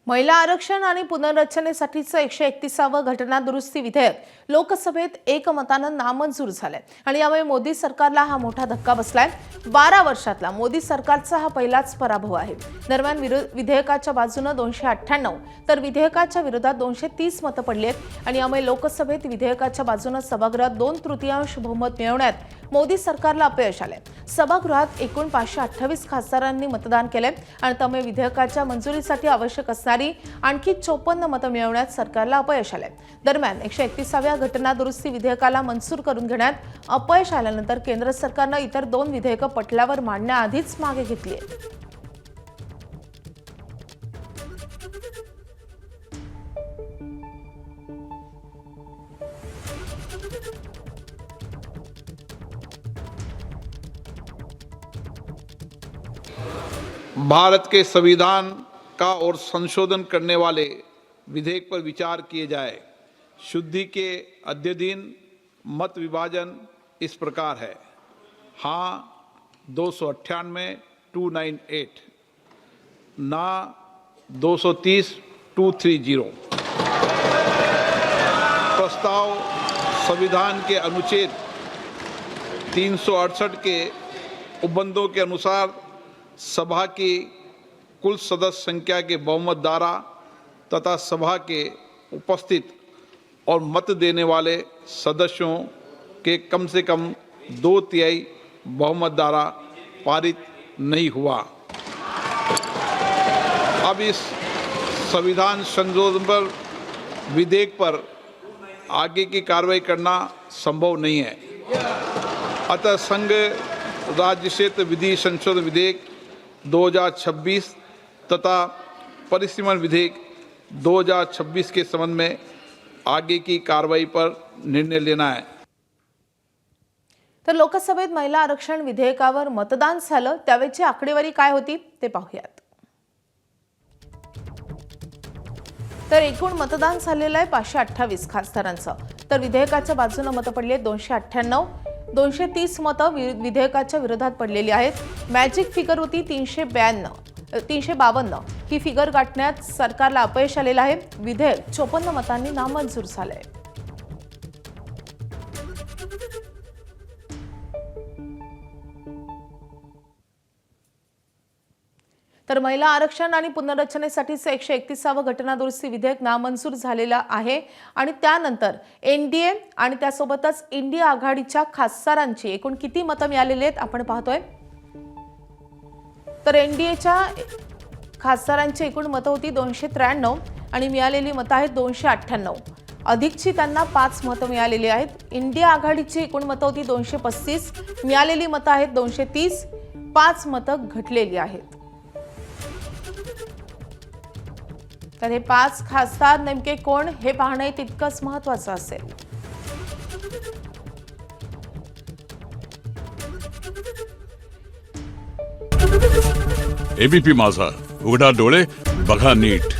महिला आरक्षण आणि पुनर्रचनेसाठीचं 131वं घटना दुरुस्ती विधेयक लोकसभेत एकमतानं नामंजूर झालंय आणि यामुळे मोदी सरकारला हा मोठा धक्का बसलाय। 12 वर्षातला मोदी सरकारचा हा पहिलाच पराभव आहे। दरम्यान विधेयकाच्या बाजूने 298 तर विधेयकाच्या विरोधात 230 मतं पडली आहेत आणि यामुळे लोकसभेत विधेयकाच्या बाजूने सभागृहात 2/3 बहुमत मिळवण्यात मोदी सरकारला अपयश आले। सभागृहात एकूण 528 खासदारांनी मतदान केले आणि त्यामुळे विधेयकाच्या मंजुरीसाठी आवश्यक असणारी आणखी 54 मतं मिळवण्यात सरकारला अपयश आले। दरम्यान 131व्या घटना दुरुस्ती विधेयकाला मंजूर करून घेण्यात अपयश आल्यानंतर केंद्र सरकारने इतर 2 विधेयकं पटलावर मांडण्याआधीच मागे घेतली आहेत। भारत के संविधान का और संशोधन करने वाले विधेयक पर विचार किए जाए। शुद्धि के अद्यतन मत विभाजन इस प्रकार है। हाँ 298 298, ना 230 230। प्रस्ताव संविधान के अनुच्छेद 368 के उपबंधों के अनुसार सभा की कुल सदस्य संख्या के बहुमत द्वारा तथा सभा के उपस्थित और मत देने वाले सदस्यों के कम से कम 2/3 बहुमत द्वारा पारित नहीं हुआ। अब इस संविधान संशोधन पर विधेयक पर आगे की कार्रवाई करना संभव नहीं है। अतः संघ राज्य क्षेत्र विधि संशोधन विधेयक 2026 तथा परिसीमन विधेयक 2026 के संबंध में आगे की कार्रवाई पर निर्णय लेना है। तर लोकसभेत महिला आरक्षण विधेयकावर मतदान झालं त्यावेळची आकडेवारी काय होती ते पाहूयात। तर एकूण मतदान झालेलं आहे 528 खासदारांचं। तर विधेयकाच्या बाजूने मतं पडली 298, 230 मतं विधेयकाच्या विरोधात पडलेली आहेत। मॅजिक फिगर होती 352 ही फिगर गाठण्यात सरकारला अपयश आलेलं आहे। विधेयक 54 मतांनी नामंजूर झालंय। तर महिला आरक्षण आणि पुनर्रचनेसाठीचं 131वं घटना दुरुस्ती विधेयक नामंजूर झालेलं आहे आणि त्यानंतर एनडीए आणि त्यासोबतच इंडिया आघाडीच्या खासदारांची एकूण किती मतं मिळालेली आहेत आपण पाहतोय। तर एनडीएच्या खासदारांची एकूण मतं होती 293 आणि मिळालेली मतं आहेत 298। अधिकची त्यांना 5 मतं मिळालेली आहेत। इंडिया आघाडीची एकूण मतं होती 235, मिळालेली मतं आहेत 230, 5 मतं घटलेली आहेत। तर हे 5 खासदार नेमके कोण हे पाहणे तितकंच महत्त्वाचं असेल। एबीपी माझा, उघडा डोळे बघा नीट।